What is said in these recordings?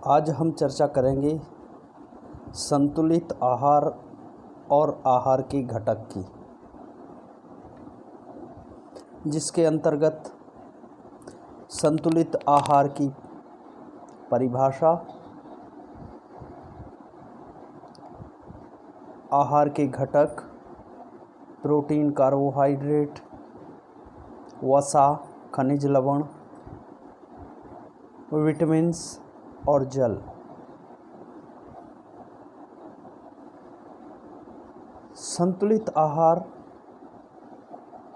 आज हम चर्चा करेंगे संतुलित आहार और आहार के घटक की, जिसके अंतर्गत संतुलित आहार की परिभाषा, आहार के घटक, प्रोटीन, कार्बोहाइड्रेट, वसा, खनिज लवण, विटामिन्स और जल। संतुलित आहार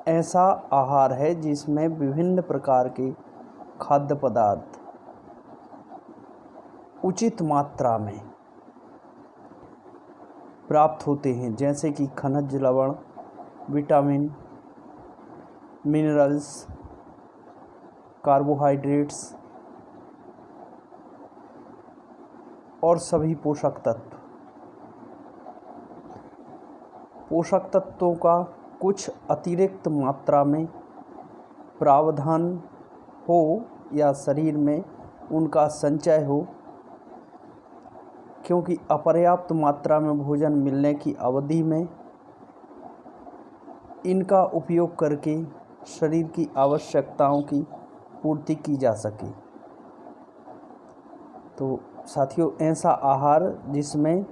ऐसा आहार है जिसमें विभिन्न प्रकार के खाद्य पदार्थ उचित मात्रा में प्राप्त होते हैं, जैसे कि खनिज लवण, विटामिन, मिनरल्स, कार्बोहाइड्रेट्स और सभी पोषक तत्व। पोषक तत्वों का कुछ अतिरिक्त मात्रा में प्रावधान हो या शरीर में उनका संचय हो, क्योंकि अपर्याप्त मात्रा में भोजन मिलने की अवधि में इनका उपयोग करके शरीर की आवश्यकताओं की पूर्ति की जा सके। तो साथियों, ऐसा आहार जिसमें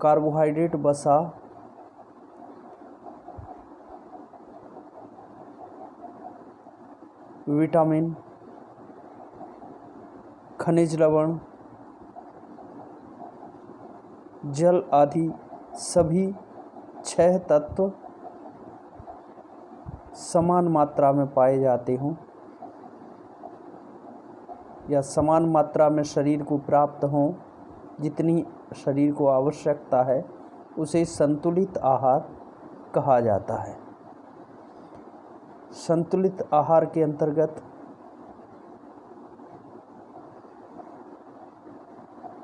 कार्बोहाइड्रेट, वसा, विटामिन, खनिज लवण, जल आदि सभी 6 तत्व समान मात्रा में पाए जाते हों या समान मात्रा में शरीर को प्राप्त हों, जितनी शरीर को आवश्यकता है, उसे संतुलित आहार कहा जाता है। संतुलित आहार के अंतर्गत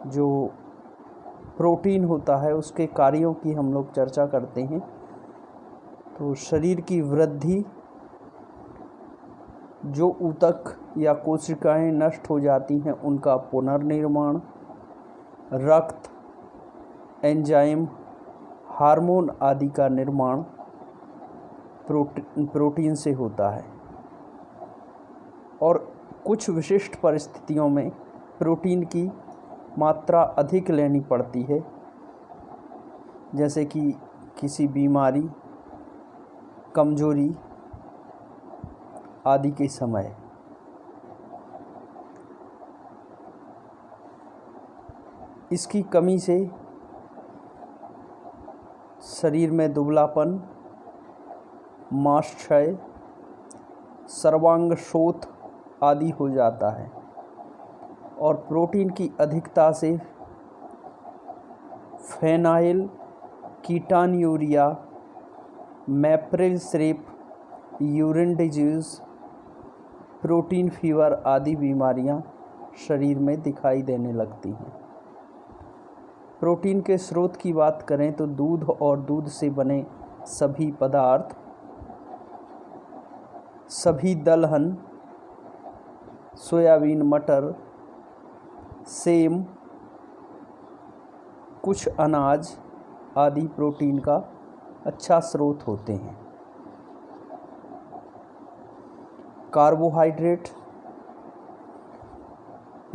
जो प्रोटीन होता है उसके कार्यों की हम लोग चर्चा करते हैं। तो शरीर की वृद्धि, जो ऊतक या कोशिकाएं नष्ट हो जाती हैं उनका पुनर्निर्माण, रक्त, एंजाइम, हार्मोन आदि का निर्माण प्रोटीन से होता है। और कुछ विशिष्ट परिस्थितियों में प्रोटीन की मात्रा अधिक लेनी पड़ती है, जैसे कि किसी बीमारी, कमजोरी आदि के समय। इसकी कमी से शरीर में दुबलापन, मांसक्षय, सर्वांग शोथ आदि हो जाता है। और प्रोटीन की अधिकता से phenylketonuria, maple syrup, urine disease, protein fever आदि बीमारियां शरीर में दिखाई देने लगती हैं। प्रोटीन के स्रोत की बात करें तो दूध और दूध से बने सभी पदार्थ, सभी दलहन, सोयाबीन, मटर, सेम, कुछ अनाज आदि प्रोटीन का अच्छा स्रोत होते हैं। कार्बोहाइड्रेट,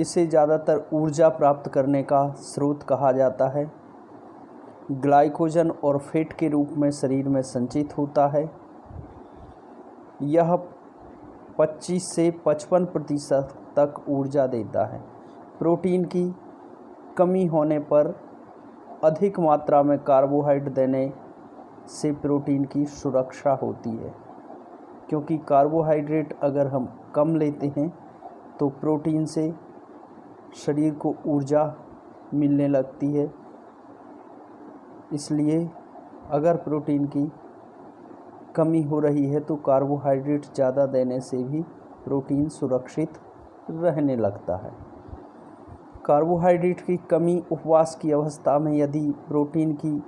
इसे ज़्यादातर ऊर्जा प्राप्त करने का स्रोत कहा जाता है। ग्लाइकोजन और फैट के रूप में शरीर में संचित होता है। यह 25 से 55% तक ऊर्जा देता है। प्रोटीन की कमी होने पर अधिक मात्रा में कार्बोहाइड्रेट देने से प्रोटीन की सुरक्षा होती है, क्योंकि कार्बोहाइड्रेट अगर हम कम लेते हैं तो प्रोटीन से शरीर को ऊर्जा मिलने लगती है। इसलिए अगर प्रोटीन की कमी हो रही है तो कार्बोहाइड्रेट ज़्यादा देने से भी प्रोटीन सुरक्षित रहने लगता है। कार्बोहाइड्रेट की कमी उपवास की अवस्था में यदि प्रोटीन की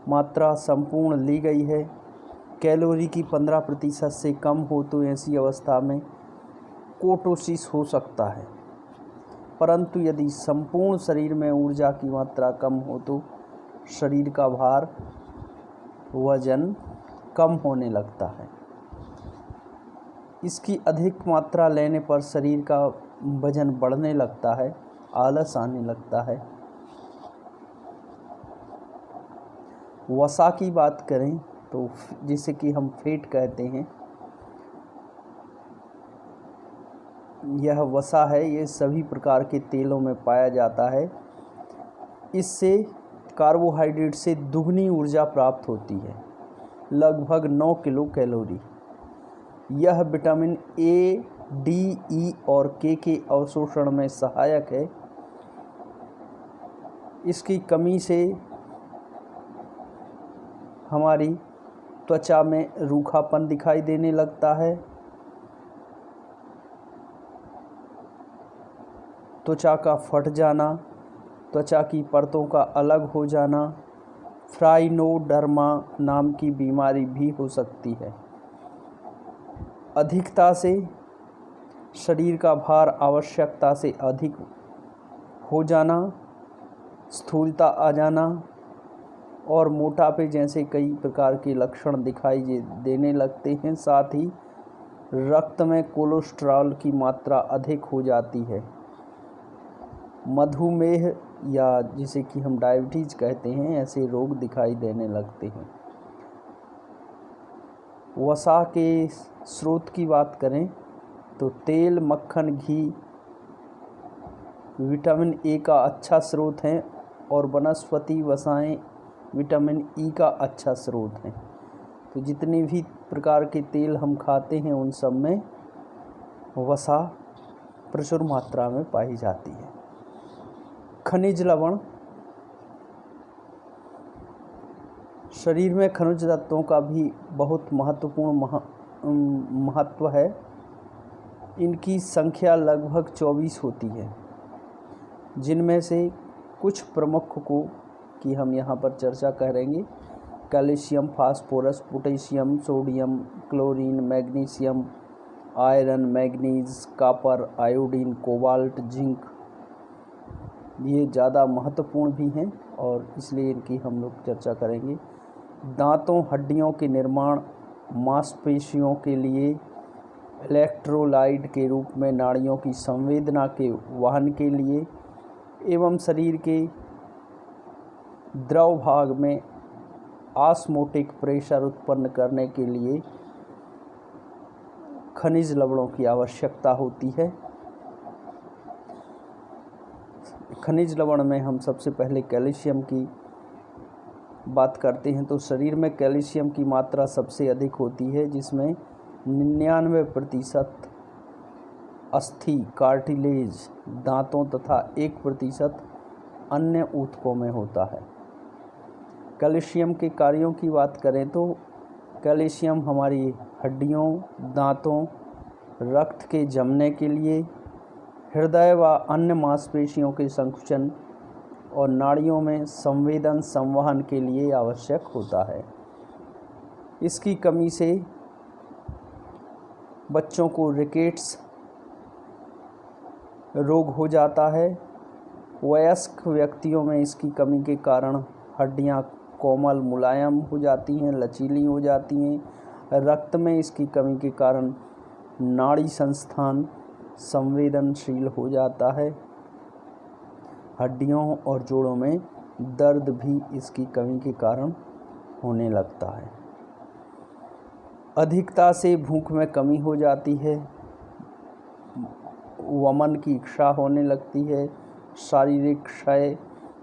मात्रा संपूर्ण ली गई है, कैलोरी की 15% से कम हो, तो ऐसी अवस्था में कोटोसिस हो सकता है। परंतु यदि संपूर्ण शरीर में ऊर्जा की मात्रा कम हो तो शरीर का भार, वजन कम होने लगता है। इसकी अधिक मात्रा लेने पर शरीर का वजन बढ़ने लगता है, आलस आने लगता है। वसा की बात करें तो जिसे कि हम फैट कहते हैं, यह वसा है, ये सभी प्रकार के तेलों में पाया जाता है। इससे कार्बोहाइड्रेट से दुगनी ऊर्जा प्राप्त होती है, लगभग 9 किलो कैलोरी। यह विटामिन ए, डी, ई और के अवशोषण में सहायक है। इसकी कमी से हमारी त्वचा में रूखापन दिखाई देने लगता है, त्वचा का फट जाना, त्वचा की परतों का अलग हो जाना, फ्राइनोडर्मा नाम की बीमारी भी हो सकती है। अधिकता से शरीर का भार आवश्यकता से अधिक हो जाना, स्थूलता आ जाना और मोटापे जैसे कई प्रकार के लक्षण दिखाई देने लगते हैं। साथ ही रक्त में कोलेस्ट्रॉल की मात्रा अधिक हो जाती है। मधुमेह या जिसे कि हम डायबिटीज़ कहते हैं, ऐसे रोग दिखाई देने लगते हैं। वसा के स्रोत की बात करें तो तेल, मक्खन, घी विटामिन ए का अच्छा स्रोत हैं और वनस्पति वसाएं विटामिन ई का अच्छा स्रोत हैं। तो जितने भी प्रकार के तेल हम खाते हैं उन सब में वसा प्रचुर मात्रा में पाई जाती है। खनिज लवण, शरीर में खनिज तत्वों का भी बहुत महत्वपूर्ण महत्व है। इनकी संख्या लगभग 24 होती है, जिनमें से कुछ प्रमुख को कि हम यहाँ पर चर्चा करेंगे। Calcium, phosphorus, potassium, sodium, chlorine, magnesium, iron, manganese, copper, iodine, cobalt, zinc, ये ज़्यादा महत्वपूर्ण भी हैं और इसलिए इनकी हम लोग चर्चा करेंगे। दांतों, हड्डियों के निर्माण, मांसपेशियों के लिए इलेक्ट्रोलाइट के रूप में, नाड़ियों की संवेदना के वहन के लिए एवं शरीर के द्रव भाग में ऑस्मोटिक प्रेशर उत्पन्न करने के लिए खनिज लवणों की आवश्यकता होती है। खनिज लवण में हम सबसे पहले कैल्शियम की बात करते हैं। तो शरीर में कैल्शियम की मात्रा सबसे अधिक होती है, जिसमें 99% अस्थि, कार्टिलेज, दांतों तथा 1% अन्य ऊतकों में होता है। कैल्शियम के कार्यों की बात करें तो कैल्शियम हमारी हड्डियों, दांतों, रक्त के जमने के लिए, हृदय व अन्य मांसपेशियों के संकुचन और नाड़ियों में संवेदन संवहन के लिए आवश्यक होता है। इसकी कमी से बच्चों को रिकेट्स रोग हो जाता है। वयस्क व्यक्तियों में इसकी कमी के कारण हड्डियां कोमल, मुलायम हो जाती हैं, लचीली हो जाती हैं। रक्त में इसकी कमी के कारण नाड़ी संस्थान संवेदनशील हो जाता है। हड्डियों और जोड़ों में दर्द भी इसकी कमी के कारण होने लगता है। अधिकता से भूख में कमी हो जाती है, वमन की इच्छा होने लगती है, शारीरिक क्षय,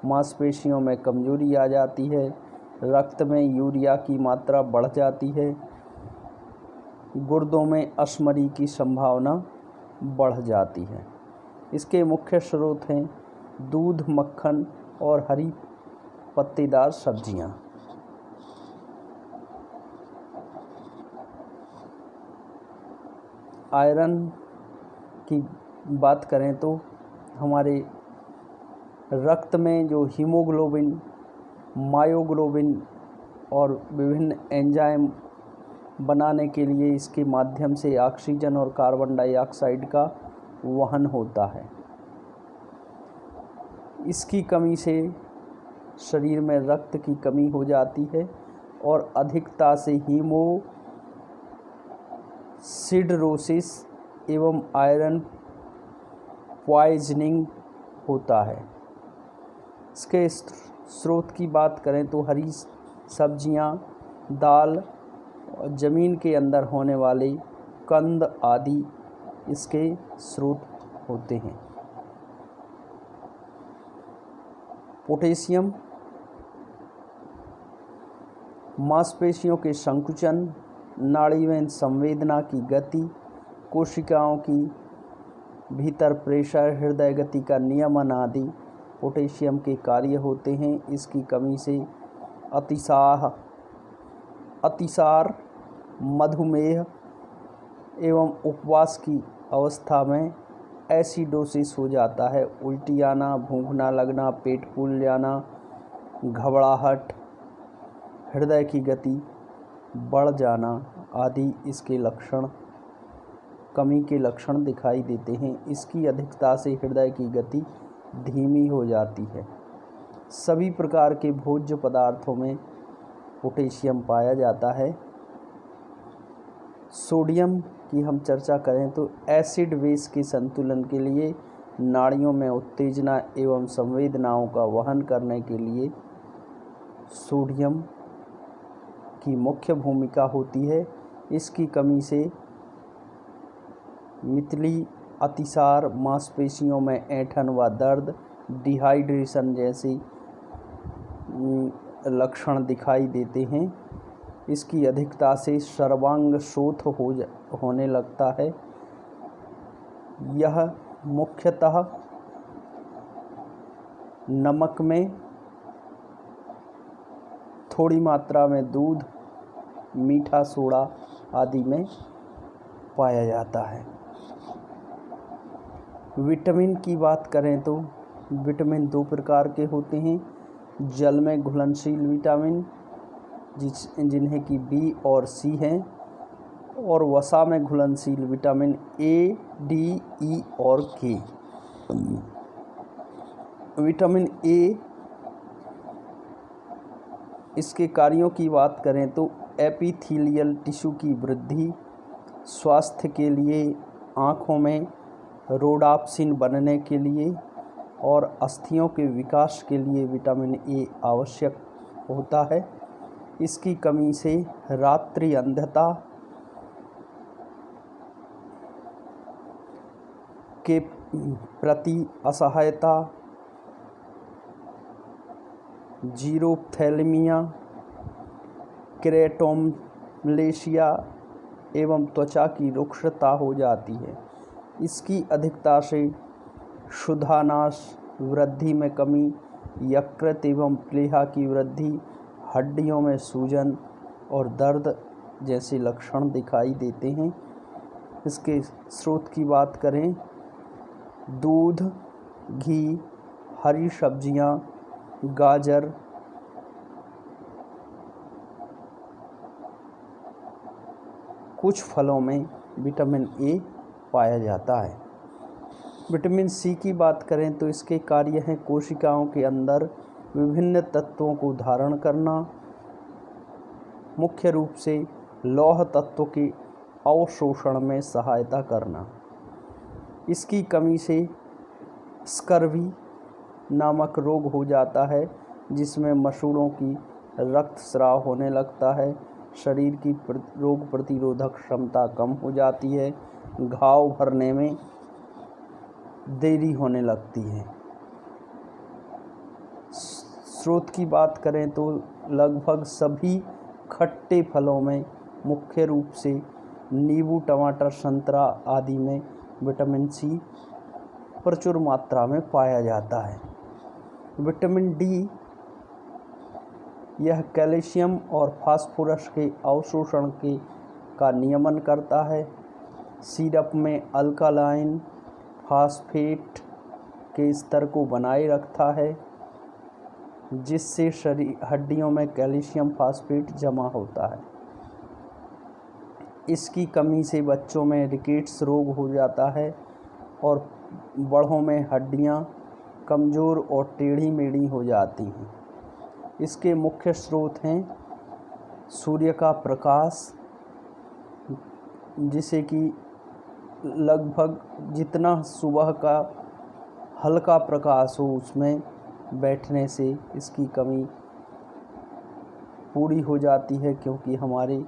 मांसपेशियों में कमजोरी आ जाती है, रक्त में यूरिया की मात्रा बढ़ जाती है, गुर्दों में अश्मरी की संभावना बढ़ जाती है। इसके मुख्य स्रोत हैं दूध, मक्खन और हरी पत्तेदार सब्जियां। आयरन की बात करें तो हमारे रक्त में जो हीमोग्लोबिन, मायोग्लोबिन और विभिन्न एंजाइम बनाने के लिए इसके माध्यम से ऑक्सीजन और कार्बन डाइऑक्साइड का वहन होता है। इसकी कमी से शरीर में रक्त की कमी हो जाती है और अधिकता से हीमोसिडरोसिस एवं आयरन पॉइजनिंग होता है। इसके स्रोत की बात करें तो हरी सब्जियां, दाल, ज़मीन के अंदर होने वाले कंद आदि इसके स्रोत होते हैं। पोटेशियम मांसपेशियों के संकुचन, नाड़ी में संवेदना की गति, कोशिकाओं की भीतर प्रेशर, हृदय गति का नियमन आदि पोटेशियम के कार्य होते हैं। इसकी कमी से अतिसार, मधुमेह एवं उपवास की अवस्था में एसिडोसिस हो जाता है। उल्टी आना, भूखना लगना, पेट फूल जाना, घबराहट, हृदय की गति बढ़ जाना आदि इसके लक्षण, कमी के लक्षण दिखाई देते हैं। इसकी अधिकता से हृदय की गति धीमी हो जाती है। सभी प्रकार के भोज्य पदार्थों में पोटेशियम पाया जाता है। सोडियम की हम चर्चा करें तो एसिड बेस के संतुलन के लिए, नाड़ियों में उत्तेजना एवं संवेदनाओं का वहन करने के लिए सोडियम की मुख्य भूमिका होती है। इसकी कमी से मितली, अतिसार, मांसपेशियों में ऐंठन व दर्द, डिहाइड्रेशन जैसे लक्षण दिखाई देते हैं। इसकी अधिकता से सर्वांग शोथ होने लगता है। यह मुख्यतः नमक में, थोड़ी मात्रा में दूध, मीठा सोडा आदि में पाया जाता है। विटामिन की बात करें तो विटामिन 2 प्रकार के होते हैं। जल में घुलनशील विटामिन जिन्हें कि बी और सी हैं, और वसा में घुलनशील विटामिन ए, डी, ई और के। विटामिन ए, इसके कार्यों की बात करें तो एपिथेलियल टिश्यू की वृद्धि, स्वास्थ्य के लिए, आँखों में रोडाप्सिन बनने के लिए और अस्थियों के विकास के लिए विटामिन ए आवश्यक होता है। इसकी कमी से रात्रि अंधता के प्रति असहायता, जीरोप्थेल्मिया, केरेटोमलेशिया एवं त्वचा की रुक्षता हो जाती है। इसकी अधिकता से क्षुधानाश, वृद्धि में कमी, यकृत एवं प्लीहा की वृद्धि, हड्डियों में सूजन और दर्द जैसे लक्षण दिखाई देते हैं। इसके स्रोत की बात करें, दूध, घी, हरी सब्जियां, गाजर, कुछ फलों में विटामिन ए पाया जाता है। विटामिन सी की बात करें तो इसके कार्य हैं कोशिकाओं के अंदर विभिन्न तत्वों को धारण करना, मुख्य रूप से लौह तत्व के अवशोषण में सहायता करना। इसकी कमी से स्कर्वी नामक रोग हो जाता है, जिसमें मसूड़ों की रक्तस्राव होने लगता है, शरीर की रोग प्रतिरोधक क्षमता कम हो जाती है, घाव भरने में देरी होने लगती है। स्रोत की बात करें तो लगभग सभी खट्टे फलों में, मुख्य रूप से नींबू, टमाटर, संतरा आदि में विटामिन सी प्रचुर मात्रा में पाया जाता है। विटामिन डी, यह कैल्शियम और फास्फोरस के अवशोषण का नियमन करता है। सिरप में अल्कालाइन फास्फेट के स्तर को बनाए रखता है, जिससे हड्डियों में कैल्शियम फास्फेट जमा होता है। इसकी कमी से बच्चों में रिकेट्स रोग हो जाता है और बड़ों में हड्डियां कमज़ोर और टेढ़ी मेढ़ी हो जाती हैं। इसके मुख्य स्रोत हैं सूर्य का प्रकाश, जिसे कि लगभग जितना सुबह का हल्का प्रकाश हो उसमें बैठने से इसकी कमी पूरी हो जाती है, क्योंकि हमारे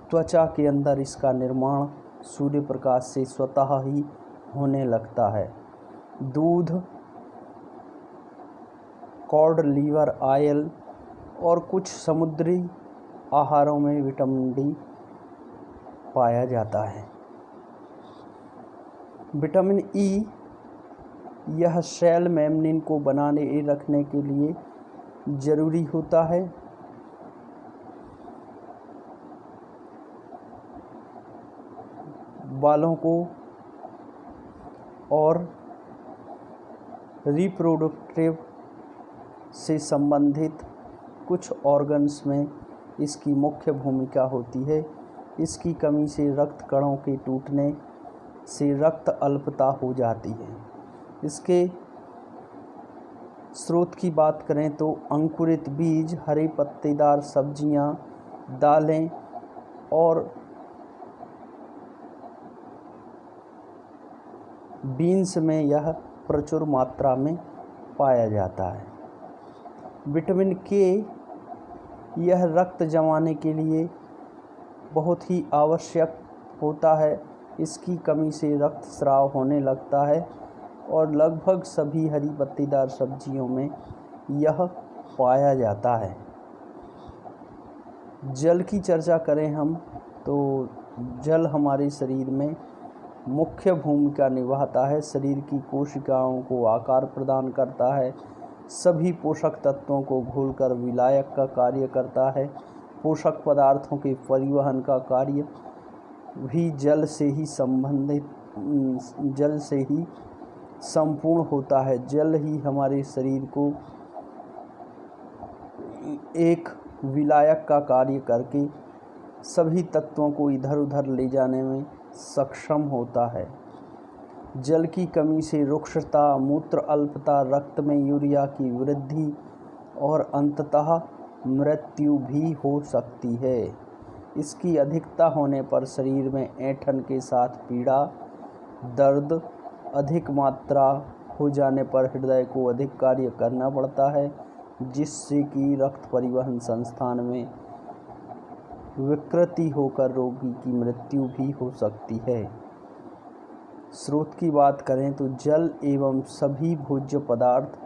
त्वचा के अंदर इसका निर्माण सूर्य प्रकाश से स्वतः ही होने लगता है। दूध, कॉड लीवर ऑयल और कुछ समुद्री आहारों में विटामिन डी पाया जाता है। विटामिन ई यह सेल मेम्ब्रेन को बनाने रखने के लिए ज़रूरी होता है। बालों को और रिप्रोडक्टिव से संबंधित कुछ ऑर्गन्स में इसकी मुख्य भूमिका होती है। इसकी कमी से रक्त कणों के टूटने से रक्त अल्पता हो जाती है। इसके स्रोत की बात करें तो अंकुरित बीज, हरे पत्तेदार सब्जियां, दालें और बीन्स में यह प्रचुर मात्रा में पाया जाता है। विटामिन के यह रक्त जमाने के लिए बहुत ही आवश्यक होता है। इसकी कमी से रक्तस्राव होने लगता है और लगभग सभी हरी पत्तेदार सब्जियों में यह पाया जाता है। जल की चर्चा करें हम तो जल हमारे शरीर में मुख्य भूमिका निभाता है। शरीर की कोशिकाओं को आकार प्रदान करता है, सभी पोषक तत्वों को घोलकर विलायक का कार्य करता है। पोषक पदार्थों के परिवहन का कार्य भी जल से ही संपूर्ण होता है। जल ही हमारे शरीर को एक विलायक का कार्य करके सभी तत्वों को इधर उधर ले जाने में सक्षम होता है। जल की कमी से रुक्षता, मूत्र अल्पता, रक्त में यूरिया की वृद्धि और अंततः मृत्यु भी हो सकती है। इसकी अधिकता होने पर शरीर में ऐंठन के साथ पीड़ा, दर्द, अधिक मात्रा हो जाने पर हृदय को अधिक कार्य करना पड़ता है, जिससे कि रक्त परिवहन संस्थान में विकृति होकर रोगी की मृत्यु भी हो सकती है। स्रोत की बात करें तो जल एवं सभी भोज्य पदार्थ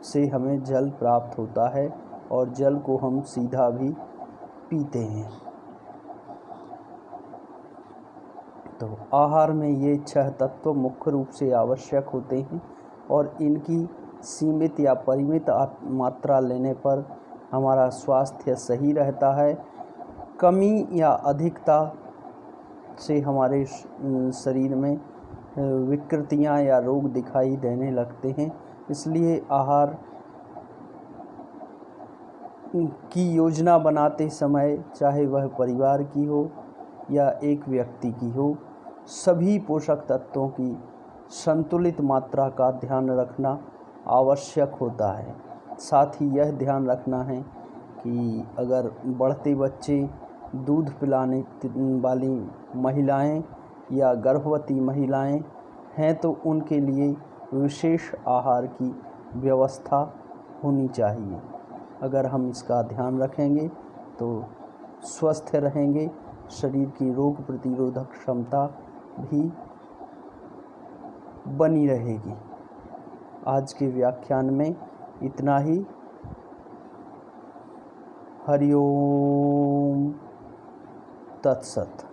से हमें जल प्राप्त होता है और जल को हम सीधा भी पीते हैं। तो आहार में ये 6 तत्व मुख्य रूप से आवश्यक होते हैं और इनकी सीमित या परिमित मात्रा लेने पर हमारा स्वास्थ्य सही रहता है। कमी या अधिकता से हमारे शरीर में विकृतियां या रोग दिखाई देने लगते हैं। इसलिए आहार की योजना बनाते समय, चाहे वह परिवार की हो या एक व्यक्ति की हो, सभी पोषक तत्वों की संतुलित मात्रा का ध्यान रखना आवश्यक होता है। साथ ही यह ध्यान रखना है कि अगर बढ़ते बच्चे, दूध पिलाने वाली महिलाएं या गर्भवती महिलाएं हैं तो उनके लिए विशेष आहार की व्यवस्था होनी चाहिए। अगर हम इसका ध्यान रखेंगे तो स्वस्थ रहेंगे, शरीर की रोग प्रतिरोधक क्षमता भी बनी रहेगी। आज के व्याख्यान में इतना ही। हरि ओम तत्सत।